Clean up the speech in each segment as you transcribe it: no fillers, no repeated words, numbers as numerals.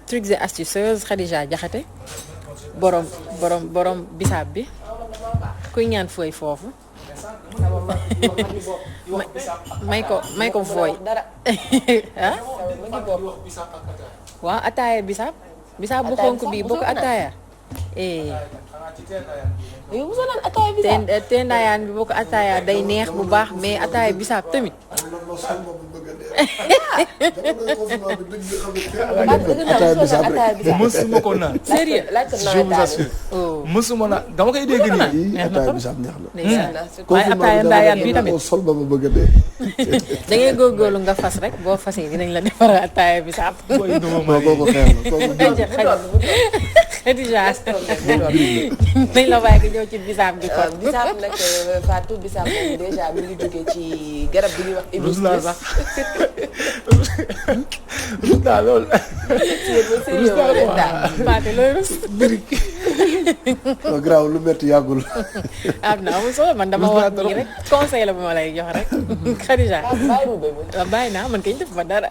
trucs et astuces Khadija Diakhaté borom bisaab bi kuy ñaan fooy foofu may ko fooy ah waaw ataaya bisaab bu xonk bi boo ko ataaya yow mosoo naan ataaya bisaab te ndaayaan bi boo ko ataaya day neex bu baax mais ataaya bisaab tamit mësuma ko naan. sérieux je vous assure. mësuma naan dama koy dégg nii. ataaya bisaab neex na. waaye ataaya ndaayaan bi tamit sol ba ma bëgg a dee. da ngay góorgóorlu nga fas rek boo fasee dinañ la defar ataaya bisaab. booy duma non kooku xeex la kooku Khadija nañ la bàyyi nga ñëw ci bisaab bi kon. bisaab nag Fatou bisaab moom déjà mi ngi jógee ci garab bi ñuy wax hibiscus. rus naa lool. Fatou looy rus. non grave lu métti yàggul. am na amul solo man dama wax nii rek conseil la bu ma lay jox rek. Khadija waaw bàyyi naa man kañ def ma dara.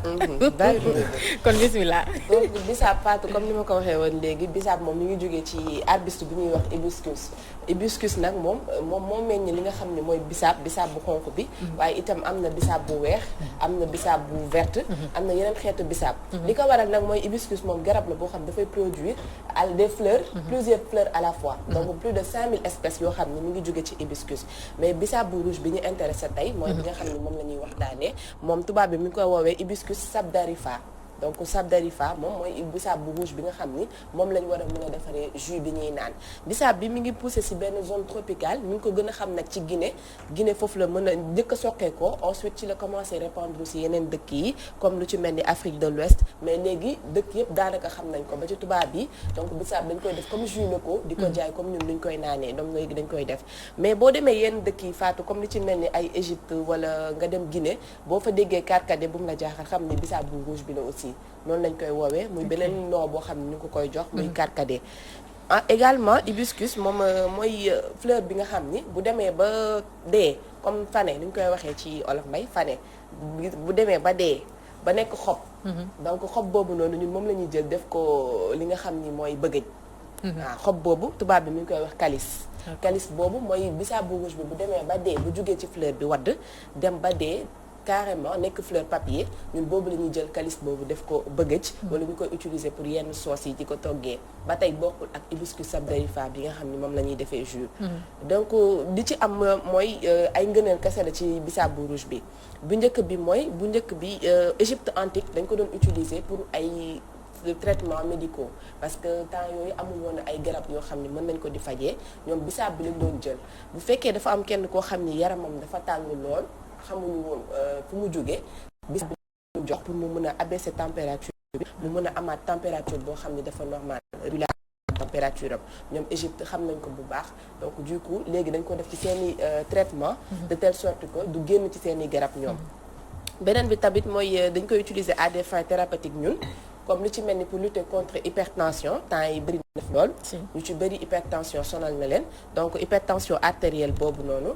kon bismillah. donc bisaab Fatou comme ni ma ko waxee woon léegi bisaab moom mi ngi jógee ci arbuste bi ñuy wax hibiscus nag moom moo meññ li nga xam ne mooy bisaab bu xonq bi. waaye itam am na bisaab bu weex. am na bisaab bu verte. am na yeneen xeetu bisaab. li ko waral nag mooy hibiscus moom garab la boo xam dafay produire des fleurs. plusieurs fleurs à la fois. donc plus de 5000 espèces yoo xam ne mi ngi jóge ci hibiscus. mais bisaab bu rouge bi ñu intéressé tey. mooy bi nga xam ne moom la ñuy waxtaanee moom tubaab bi mi ngi koy woowee hibiscus sabdarifa. donc sabdarifa moom mooy bisaab bu rouge bi nga xam ni moom lañ war a mën a defaree jus bi ñuy naan bisaab bi mi ngi poussé ci benn zone tropicale mi ngi ko gën a xam nag ci Guinée foofu la mën a njëkk a soqeekoo ensuite ci la commencé répandre ci yeneen dëkk yi comme lu ci mel ni Afrique de l'Ouest mais léegi dëkk yëpp daanaka xam nañ ko ba ci tubaab yi donc bisaab dañ koy def comme jus locaux di ko jaay comme ñun luñ koy naanee donc léegi dañ koy def mais boo demee yenn dëkk yi Fatou comme li ci mel ni ay Égypte wala nga dem Guinée boo fa déggee karkade bu mu la jaaxal xam ni bisaab bu rouge bi la aussi noonu lañ koy woowee muy beneen noo boo xam ne ñu ngi ko koy jox muy carcadé également hibiscus moom mooy fleur bi nga xam ni bu demee ba dee comme fane ni ñu koy waxee ci olof mbay fane bu demee ba dee ba nekk xob donc xob boobu noonu ñun moom la ñuy jël def ko li nga xam ni mooy bëggëj waaw xob boobu tubaab bi mi ngi koy wax calice calice boobu mooy bisaab bu rouge bi bu demee ba dee bu jugee ci fleur bi wadd dem ba dee carrément nekk fleur papier ñun boobu la ñuy jël calice boobu def ko bëggëj wala ñu koy utiliser pour yenn sauce yi di ko toggee ba tey bokkul ak hibiscus sabdarifa bi nga xam ni moom la ñuy defee jus donc li ci am mooy ay ngëneel kese la ci bisaab bu rouge bi bu njëkk bi Égypte antique dañ ko doon utiliser pour ay traitements médicaux parce que temps yooyu amul woon ay garab yoo xam ni mën nañ ko di fajee ñoom bisaab bi lañ doon jël bu fekkee dafa am kenn koo xam ni yaramam dafa tàng lool xamuñu woon fu mu jógee bis bi ñu jox pour mu mën a abaisser température bi mu mën a amaat température boo xam ne dafa normal température am ñoom Égypte xam nañ ko bu baax donc du coup léegi dañ ko def ci seeni traitement de telle sorte que du génn ci seeni garab ñoom beneen bi tamit mooy dañ koy utiliser à des fins thérapeutiques ñun comme lu ci mel ni pour lutter contre hypertension temps yi bëri na lool ñu ci bëri hypertension sonal na leen donc hypertension artérielle boobu noonu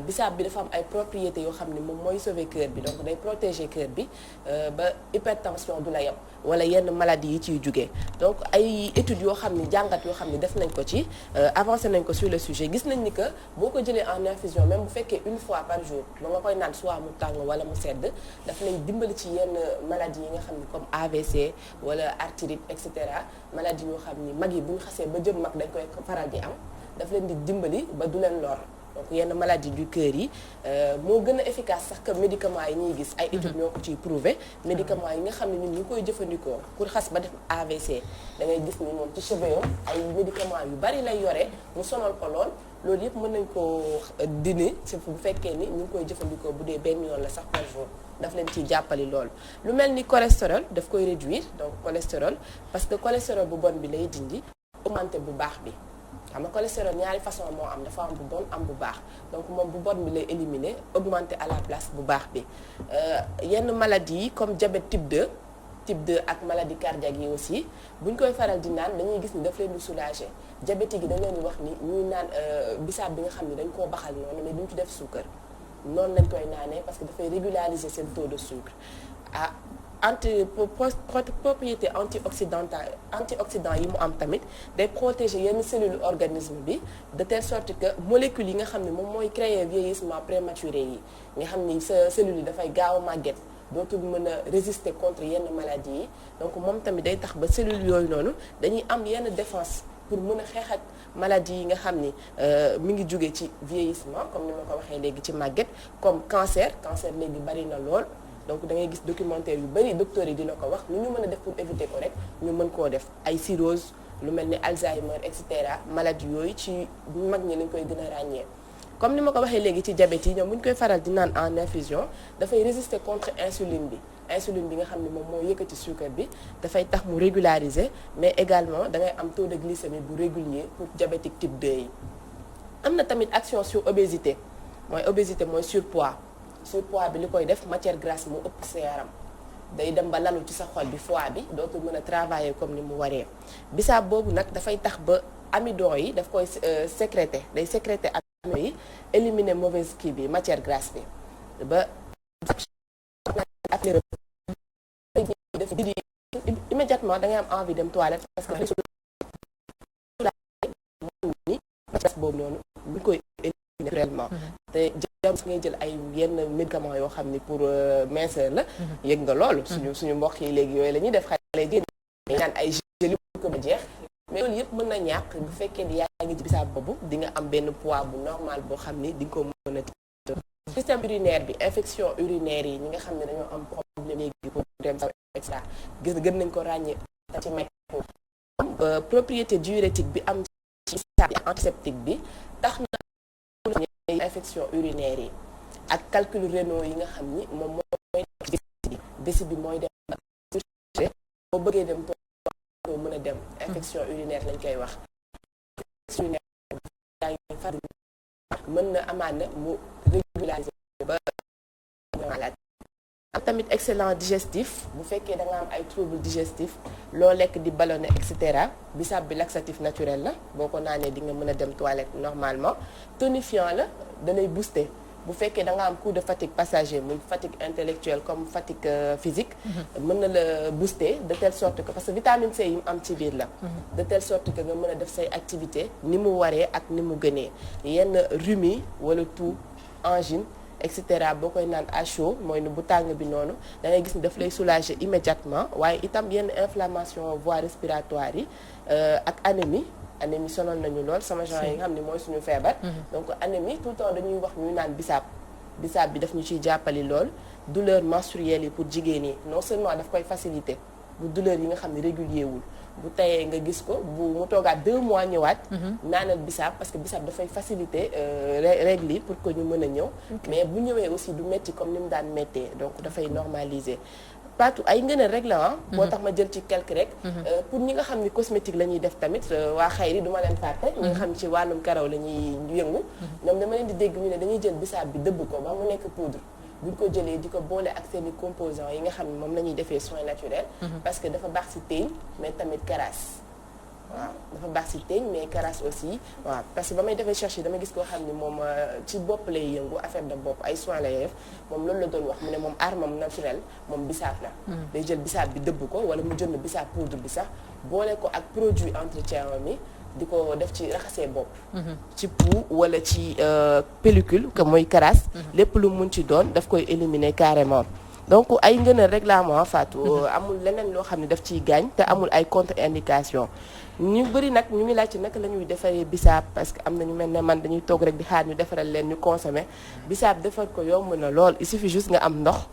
bisaab bi dafa am ay propriétés yoo xam ne moom mooy sauver cœur bi donc day protéger cœur bi ba hypertension du la yem wala yenn maladies yi ciy jugee donc ay études yoo xam ne jàngat yoo xam ne def nañ ko ci avancé nañ ko sur le sujet gis nañ ni que boo ko jëlee en infusion même bu fekkee une fois par jour ba nga koy naan soit mu tàng wala mu sedd daf lay dimbali ci yenn maladies yi nga xam ne comme AVC wala arthrite et cetera maladie yoo xam ni mag yi bu ñu xasee ba jëm mag dañ koy faral di am daf leen di dimbali ba du leen lor donc yenn maladie du cœur yi moo gën a efficace sax que médicaments yi ñuy gis ay études ñoo ko ciy prouvé médicaments yi nga xam ne ñun ñu koy jëfandikoo pour xas ba def AVC da ngay gis ni moom ci cheveux ay médicaments yu bari lay yore mu sonal ko lool loolu yëpp mën nañ koo dindi ci bu fekkee ni ñu ngi koy jëfandikoo bu dee benn yoon la sax par jour daf leen ciy jàppali lool lu mel ni cholestérol daf koy réduire donc cholestérol parce que cholestérol bu bon bi lay dindi augmenter bu baax bi xam nga cholestérol ñaari façon moo am dafa am bu bon am bu baax donc moom bu bon bi lay éliminer augmenter à la place bu baax bi yenn maladies yi comme diabète type 2 ak maladie cardiaque yi aussi bu ñu koy faral di naan dañuy gis ni daf leen di soulager diabétique yi dañ leen di wax ni ñuy naan bisaab bi nga xam ne dañ koo baxal noonu mais duñ ci def suukar noonu lañ koy naanee parce que dafay régulariser seen taux de sucre propriété antioxydant yi mu am tamit day protéger yenn cellule organisme bi de telle sorte que molécules yi nga xam ne moom mooy créer vieillissement prématuré yi nga xam ni sa cellule yi dafay gaaw a màgget dootul mën a résister contre yenn maladies yi donc moom tamit day tax ba cellules yooyu noonu dañuy am yenn défense pour mën a xeex ak maladie yi nga xam ni mi ngi jóge ci vieillissement comme ni ma ko waxee léegi ci màgget comme cancer léegi bari na lool donc da ngay gis documentaire yu bari docteurs yi dina ko wax nu ñu mën a def pour éviter ko rek ñu mën koo def ay cirrhose lu mel ni Alzheimer et cetera maladie yooyu ci mag ñi lañ koy gën a ràññee. comme ni ma ko waxee léegi ci diabète yi ñoom bu ñu koy faral di naan en infusion dafay résister contre insuline bi nga xam ne moom moo yëkkati sucre bi dafay tax mu régulariser mais également da ngay am taux de glycémie bu régulier pour diabétique type 2 yi. am na tamit action sur obésité mooy surpoids bi li koy def matière grasse mu ëpp sa yaram day dem ba lalu ci sa xol bi foie bi dootul mën a travailler comme ni mu waree bisaab boobu nag dafay tax ba amidon yi daf koy sécréter amidon yi éliminer mauvaise kii bi matière grasse bi ba immédiatement da ngay am envie dem toilette parce que matière boobu noonu bu koy éliminer naturellement te jam ngay jël ay yenn médicaments yoo xam ni pour minceur la yëg nga loolu suñu mbokk yi léegi yooyu la ñuy def xale génn naan ay gel ko ba jeex mais loolu yëpp mën na ñàkk bu fekkee ni yaa ngi ci bisaab boobu di nga am benn poids bu normal boo xam ni di nga ko mën a système urinaire bi infection urinaire yi ñi nga xam ne dañoo am problème léegi pour dem saw et cetera gën nañ ko ràññee ci mec propriété diurétique bi am ci bisaab bi antiseptique bi tax na infection urinaire yi ak calcul rénaux yi nga xam ni moom mooy bési bi mooy dem boo bëggee dem too mën a dem infection urinaire lañ koy wax mën na amaana mu régulariser ba malade am tamit excellent digestif bu fekkee da nga am ay trouble digestif loo lekk di ballonné et cetera bisaab bi laxatif naturel la boo ko naanee di nga mën a dem toilette normalement tonifiant la danay booster bu fekkee da nga am coup de fatigue passager muy fatigue intellectuelle comme fatigue physique mën na la booster de telle sorte que parce que vitamine C yi mu am ci biir la de telle sorte que nga mën a def say activité ni mu waree ak ni mu gënee yenn rhume wala toux angine et cetera boo koy naan à chaud mooy ne bu tàng bi noonu da ngay gis ni daf lay soulager immédiatement waaye itam yenn inflammation voie respiratoire yi ak anémie sonal nañu lool sama genre yi nga xam ne mooy suñu feebar donc anémie tout le temps dañuy wax ñuy naan bisaab bi daf ñu ciy jàppali lool douleur menstruelle yi pour jigéen yi non seulement daf koy faciliter bu douleur yi nga xam ne régulier wul bu tayee nga gis ko bu mu toogaat 2 mois ñëwaat naanal bisaab parce que bisaab dafay faciliter règles yi pour que ñu mën a ñëw mais bu ñëwee aussi du metti comme ni mu daan méttee donc dafay normaliser partout ay ngëneel rek la boo tax ma jël ci quelque rek pour ñi nga xam ni cosmétique la ñuy def tamit waa xayri duma leen fàtte ñi nga xam ci wàllum karaw la ñuy yëngu ñoom dama leen di dégg ñu ne dañuy jël bisaab bi dëbb ko ba mu nekk poudre buñ ko jëlee di ko boole ak seeni composants yi nga xam ne moom la ñuy defee soin naturel parce que dafa baax ci teeñ mais tamit karaas waaw dafa baax ci teeñ mais karaas aussi waaw parce que ba may defee chercher dama gis koo xam ne moom ci bopp lay yëngu affaire de bopp ay soins lay def moom loolu la doon wax mu ne moom armam naturel moom bisaab la day jël bisaab bi dëbb ko wala mu jënd bisaab poudre bi sax boole ko ak produit entretien mi di ko def ci raxasee bopp ci pou wala ci pellicule que mooy karaas lépp lu mun ci doon daf koy éliminer carrément donc ay ngëneel rek laa moo Fatou amul leneen loo xam ne daf ciy gaañ te amul ay contre-indication ñu bëri nag ñu ngi laajte naka la ñuy defaree bisaab parce que am na ñu mel ne man dañuy toog rek di xaar ñu defaral leen ñu consommer bisaab defar ko yomb na lool il suffit juste nga am ndox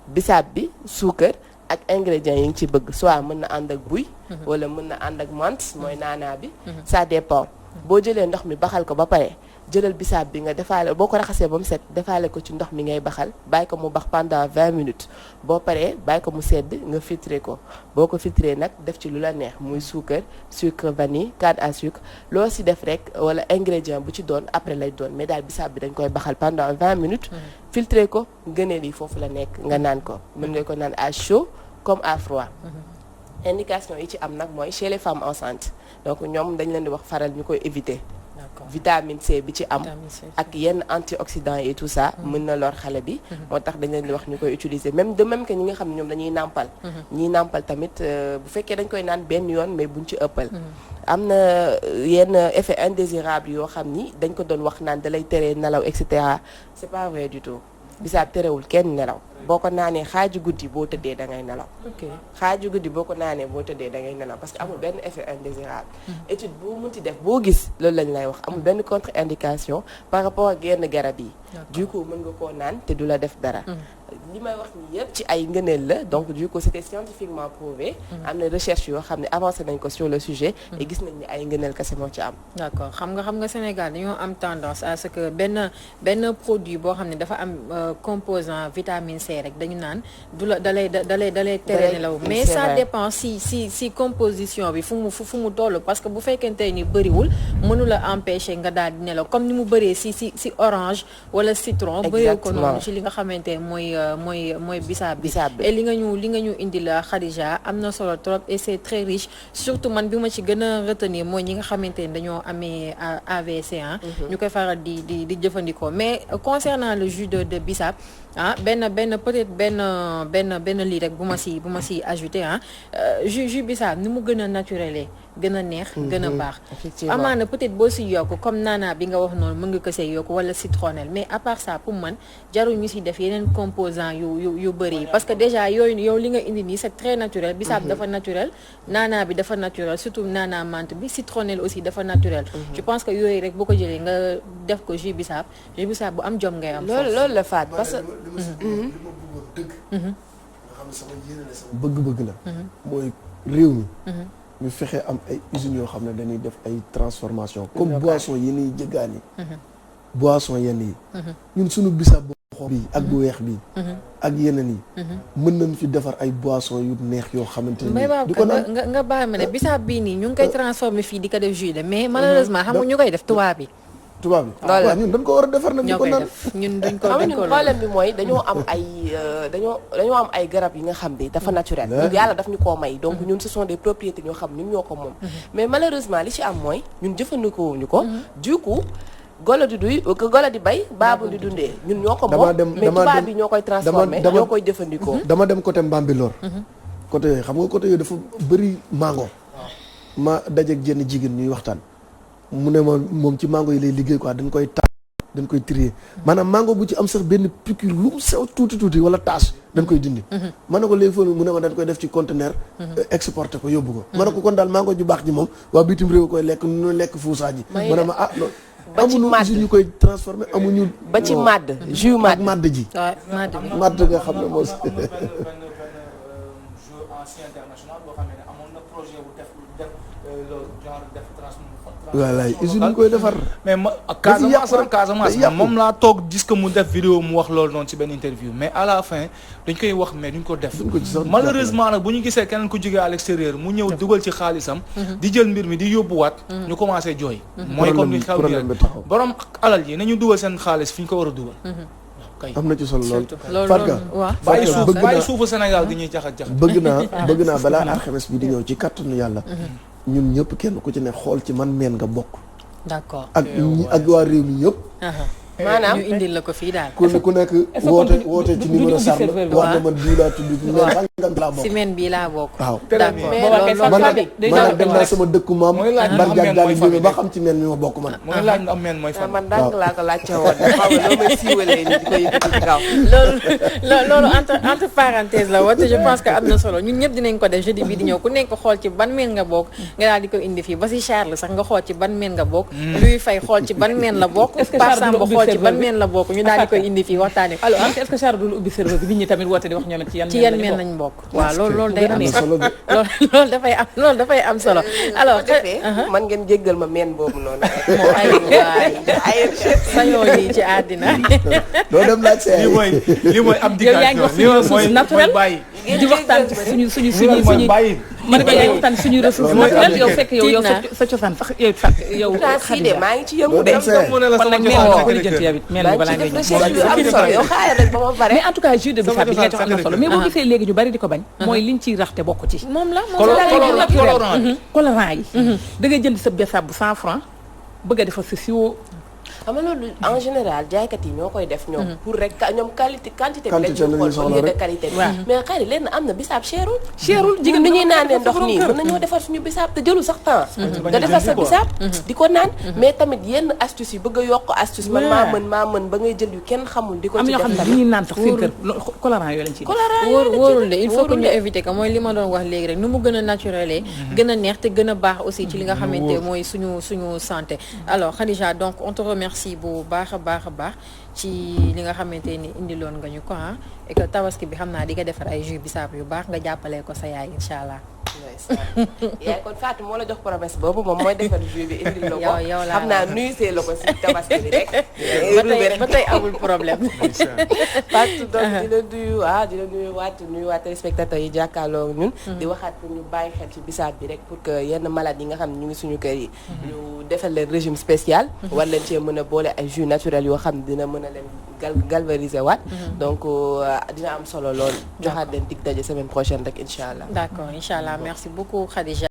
bisaab bi suukar ak ingrédients yi nga ci bëgg soit mën na ànd ak buy wala mën na ànd ak menthe mooy naanaa bi ça dépend boo jëlee ndox mi baxal ko ba pare jëlal bisaab bi nga defaale boo ko raxasee ba mu set defaale ko ci ndox mi ngay baxal bàyyi ko mu bax pendant 20 minutes boo paree bàyyi ko mu sedd nga filtré ko boo ko filtré nag def ci lu la neex muy sucre vanille canne à sucre loo si def rek wala ingrédient bu ci doon après lay doon mais daal bisaab bi dañ koy baxal pendant 20 minutes filtré ko ngëneel yi foofu la nekk nga naan ko mën nga ko naan à chaud comme à froid indication yi ci am nag mooy chez les femmes enceintes donc ñoom dañ leen di wax faral ñu koy éviter vitamine C bi ci am ak yenn antioxydants et tout ça mën na lor xale bi moo tax dañ leen di wax ñu koy utiliser même de même que ñi nga xam ne ñoom dañuy nàmpal ñiy nàmpal tamit bu fekkee dañ koy naan benn yoon mais buñ ci ëppal am na yenn effet indésirable yoo xam ni dañ ko doon wax naan da lay teree nelaw et cetera c'est pas vrai du tout bisaab terewul kenn nelaw boo ko naanee xaaju guddi boo tëddee da ngay nelaw xaaju guddi boo ko naanee boo tëddee da ngay nelaw parce que amul benn effet indésirable étude boo munti def boo gis loolu lañ lay wax amul benn contre-indication par rapport ak yenn garab yi du coup mën nga koo naan te du la def dara li may wax ni yëpp ci ay ngëneel la donc du coup c'était scientifiquement prouvé am na recherche yoo xam ne avancé nañ ko sur le sujet et gis nañ ni ay ngëneel kese moo ci am d'accord xam nga Sénégal dañoo am tendance à ce que benn produit boo xam ne dafa am composant vitamine C rek dañu naan du la dalay tere nelaw mais ça dépend si composition bi fu mu toll parce que bu fekkente ni bëriwul mënu la empêcher nga daal di nelaw comme ni mu bëree si orange wala citron bëree ko noonu ci li nga xamante mooy bisaab bi et li nga ñu indi la Khadija am na solo trop et c'est très riche surtout man bi ma ci gën a retenir mooy ñi nga xamante ni dañoo amee AVC ñu koy faral di jëfandikoo mais concernant le jus de bisaab benn peut-être benn lii rek bu ma si ajouté jus bisaab ni mu gën a naturel gën a neex gën a baax amaana peut-être boo si yokk comme naana bi nga wax noonu mën nga ko see yokk wala citronnelle mais à part ça pour man jarul ñu si def yeneen composants yu bëri parce que déjà yow li nga indi nii c'est très naturel bisaab dafa naturel naana bi dafa naturel surtout naana menthe bi citronnelle aussi dafa naturel je pense que yooyu rek boo ko jëlee nga def ko jus bisaab bu am jom ngay am loolu la faat parce que li ma bëggoon dëgg nga xam ne sama yéene la sama bëgg-bëgg la mooy réew mi ñu fexe am ay usines yoo xam ne dañuy def ay transformation comme boisson yenn yi jëggaan yi boisson yenn yi ñun suñu bisaab bu xonq bi ak bu weex bi ak yeneen yi mën nañ fi defar ay boisson yu neex yoo xamante ne di ko naan nga bàyyi ma ne bisaab bii nii ñu ngi koy transformer fii di ko def jus de mais malheureusement xam nga ñu koy def tubaab bi waaw ñun dañ ko war a defar nag ñu ko naan ñun duñ ko problème bi mooy dañoo am ay garab yi nga xam ne dafa naturel ñun yàlla daf ñu koo may donc ñun ce sont des propriétés ñoo xam ñun ñoo ko moom mais malheureusement li ci am mooy ñun jëfandikoo ñu ko du coup golo di bay baabu di dundee ñun ñoo ko moom mais tubaab bi ñoo koy transformé ñoo koy jëfandikoo dama dem côté Mbambilor côté yooyu xam nga côté yooyu dafa bëri mango ma dajeeg jenn jigéen ñuy waxtaan mu ne ma moom ci mango yi lay liggéey quoi dañ koy trier maanaam mango bu ci am sax benn piqûre lu mu sew tuuti wala tache dañ koy dindi ma ne ko léegi foofu mu ne ma dañ koy def ci conteneur exporté ko yóbbu ko ma ne ko kon daal mango ju baax ji moom waa bitim réew koy lekk nu lekk fuusaa ji ma ne ma loolu amuñu usine ñu koy transformé amuñu ba ci madd jus madd ji madd nga xam ne moo wallaay usine ñu koy defar. mais Casamance moom laa toog gis que mu def vidéo mu wax loolu noonu ci benn interview mais à la fin dañ koy wax mais duñ ko def. malheureusement nag bu ñu gisee keneen ku jógee à l'extérieur mu ñëw dugal ci xaalisam. di jël mbir mi di yóbbuwaat. ñu commencé jooy. mooy comme ni xew bi rek borom alal yi nañu dugal seen xaalis fi ñu ko war a dugal. am na ci solo lool. Fatka bàyyi suufu Sénégal gi ñuy jaxat bëgg naa balaa alxames bi di ñëw ci kàttanu yàlla. ñun ñëpp kenn ku ci ne xool ci man meen nga bokk. d'accord ak waa réew mi ñëpp. maanaam ñu indil la ko fii daal. ku nekk woote ci numéro Sarr wax na man bii laa tudd meen laa bokk. si meen bii laa bokk. waaw d'accord man dem naa sama dëkku maam. mbar jaag daal ba xam ci meen mi ma bokk man. mooy laaj am meen mooy fan. man daal laa ko laajte woon xaw ma loo may siiwalee ni di ko yëkkati ci kaw. loolu entre parenthèse la wante je pense que am na solo ñun ñëpp dinañ ko def jeudi bi di ñëw ku nekk xool ci ban meen nga bokk nga daal di ko indi fii ba si Charles sax nga xool ci ban meen nga bokk. luy fay xool ci ban meen la bokk. Par Samba xool ci ban meen la bokk ñu daal di koy indi fii waxtaanee. alors est-ce que Charles du ubbi serveur bi nit ñi tamit woote di wax ñoom ci yan meen nañ bokk. waaw loolu day am solo loolu dafay am solo. alors man ngeen jéggal ma meen boobu noonu. ay waay sañoo yi ci àddina. doo dem laaj see lii mooy abdication yow yaa ngi wax suñu ressource naturelle di waxtaan suñu man nga yaa ngi waxtaan suñu ressource naturelle yow fekk yow sa cosaan sax yow Khadija maa ngi ci yëngu de. kon nag meen ko lijjanti yow it meen bi balaa ngay yow xaaral rek ba ma pare. mais en tout cas jus de bisaab bi nga jox am na solo mais boo gisee léegi ñu bari di ko bañ mooy liñ ciy raxte bokk ci moom la colorant yi da ngay jënd sa bisaab bu 100 francs bëgg a defar sa siwo. xam nga loolu en général jaaykat yi ñoo koy def ñoom pour rek ñoom quantité bi lañuy xool au lieu de qualité bi mais xëy leen am na bisaab cherul jigéen ni ñuy naanee ndox nii mën nañoo defar suñu bisaab te jëlu sax temps nga defar sa bisaab di ko naan mais tamit yenn astuce yi bëgg a yokk astuce man maa mën ba ngay jël yu kenn xamul di ko ci def am ñoo xam ne dañuy naan sax seen kër colorant yooyu lañ ci wóorul de il faut que ñu éviter ko mooy li ma doon wax léegi rek nu mu gën a naturel gën a neex te gën a baax aussi ci li nga xamante mooy suñu santé alors Khadija donc on te remercie bu baax a baax ci li nga xamante ni indiloon nga ñu ko et que tabaski bi xam naa di nga defar ay jus bisaab yu baax nga jàppalee ko sa yaay incha allah. yaay kon Fatou moo la jox promesse boobu moom mooy defar jus bi indil la ko yow xam naa nuyu see la ko si tabaski bi rek. ba tey amul problème. Fatou donc di la nuyuwaat téléspectateurs yi jàkkaarloo ñun. di waxaat pour ñu bàyyi xel ci bisaab bi rek pour que yenn malades yi nga xam ne ñu ngi suñu kër yi. ñu defal leen régime spécial. war leen cee mën a boole ay jus naturels yoo xam ne dina mën a leen galvaniser waat. donc dina am solo lool. joxaat leen dig daje semaine prochaine rek incha allah. d'accord incha allah merci beaucoup Khadija.